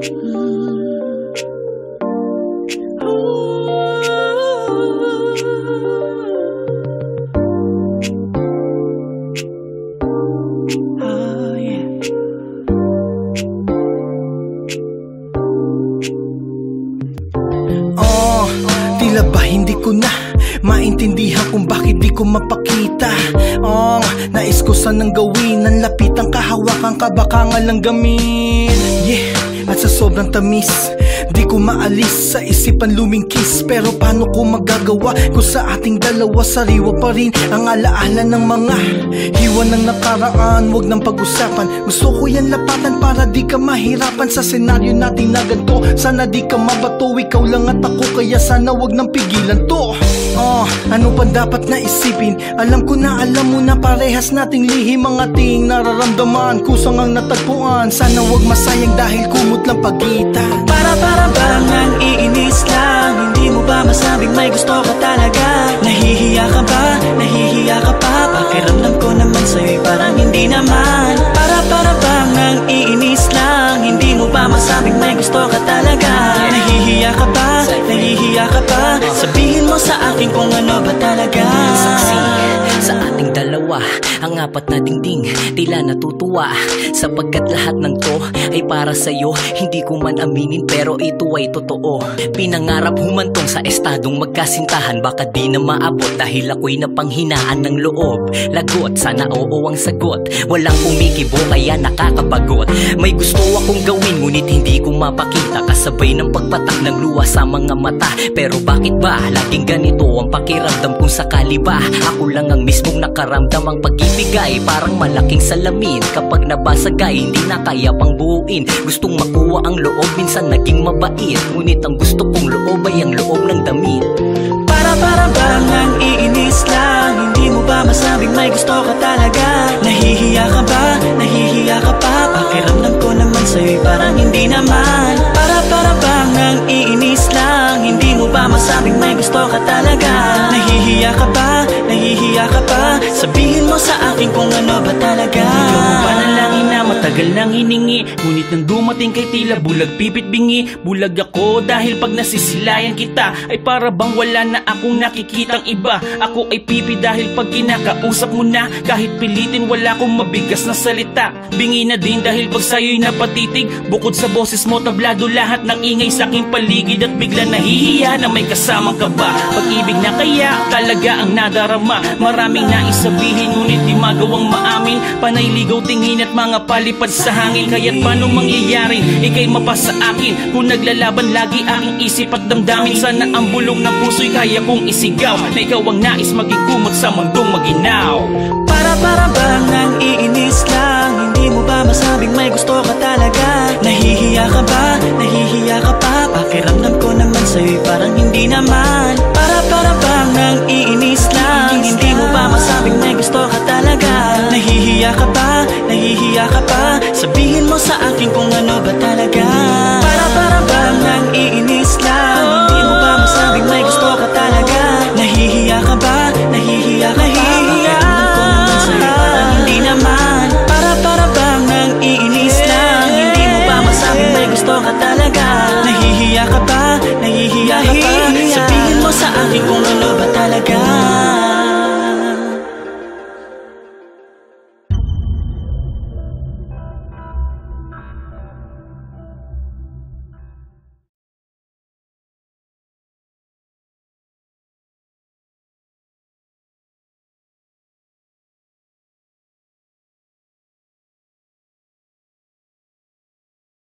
Tila ba hindi ko na maintindihan kung bakit di ko mapakita. Nais ko sanang gawin ang lapitang kahawakan ka, baka nga lang gamin. At sa sobrang tamis, di ko maalis sa isipan lumingkis. Pero paano ko magagawa kung sa ating dalawa sariwa pa rin ang alaala ng mga hiwa ng nakaraan. Huwag nang pag-usapan, gusto ko yan lapatan para di ka mahirapan sa senaryo natin na ganito. Sana di ka mabato, ikaw lang at ako, kaya sana wag nang pigilan to. Ano pa dapat na isipin? Alam ko na alam mo na parehas nating lihim ang ating nararamdaman, kusang ang natagpuan. Sana wag masayang dahil kumot lang pagitan. Para bang ang iinis lang, hindi mo ba masabing may gusto ka talaga? Nahihiya ka ba? Nahihiya ka pa? Pakiramdam ko naman sa'yo'y parang hindi naman. Para bang ang iinis lang, hindi mo ba masabing may gusto ka talaga? Nahihiya ka ba? Nahihiya ka pa? Sabihin mo sa akin kung ano ba talaga. Saksi sa ating dalawa, ang apat na dingding tila natutuwa, sapagkat lahat ng to ay para sa'yo. Hindi ko man aminin pero ito ay totoo. Pinangarap humantong sa estadong magkasintahan, baka di na maabot dahil ako'y napanghinaan ng loob. Lagot, sana oo ang sagot, walang kumikibo kaya nakakabagot. May gusto akong gawin ngunit hindi ko mapakita, kasabay ng pagpatak ng luha sa mga mata. Pero bakit ba laging ganito ang pakiramdam kung sakali ba ako lang ang mismong nakaramdam ang pag-ibigay? Parang malaking salamin kapag nabasagay, hindi na kaya pang buuin. Gustong makuha ang loob, minsan naging mabait, ngunit ang gusto kong loob ay ang loob ng damit. Para bang ang iinis lang, hindi mo ba masabing may gusto ka talaga? Nahihiya ka ba? Nahihiya ka pa? Pakiramdam ko naman sa'yo'y parang hindi naman. Para bang ang iinis lang, hindi mo ba masabing may gusto ka talaga? Nahihiya ka ba? Nahihiya ka pa? Sabihin mo sa akin kung ano ba talaga. Ikaw ang panalangin na matagal nang hiningi, ngunit nang dumating kay tila bulag pipit bingi. Bulag ako dahil pag nasisilayan kita ay para bang wala na akong nakikitang iba. Ako ay pipi dahil pag kinakausap mo na, kahit pilitin wala akong mabigas na salita. Bingi na din dahil pag sa'yo'y napatitig, bukod sa boses mo tablado lahat ng ingay sa aking paligid. At bigla nahihiya na may kasamang ka ba. Pag-ibig na kaya talaga ang nadarama, maraming nais sabihin ngunit di magawang maamin. Panay ligaw tingin at mga palipad sa hangin, kaya't paano mangyayaring ika'y mapasa akin kung naglalaban lagi aking isip at damdamin. Sana ang bulong ng puso'y kaya kong isigaw na ikaw ang nais maging kumot sa mundong maginaw. Para bang ang iinis lang, hindi mo ba masabing may gusto ka talaga? Nahihiya ka ba? Nahihiya ka pa? Pakiramdam ko naman sa'yo'y parang hindi naman. Para bang ang iinis lang, hindi mo ba masabing may gusto ka talaga? Nahihiya ka ba? Nahihiya ka pa? Sabihin mo sa akin kung ano ba talaga.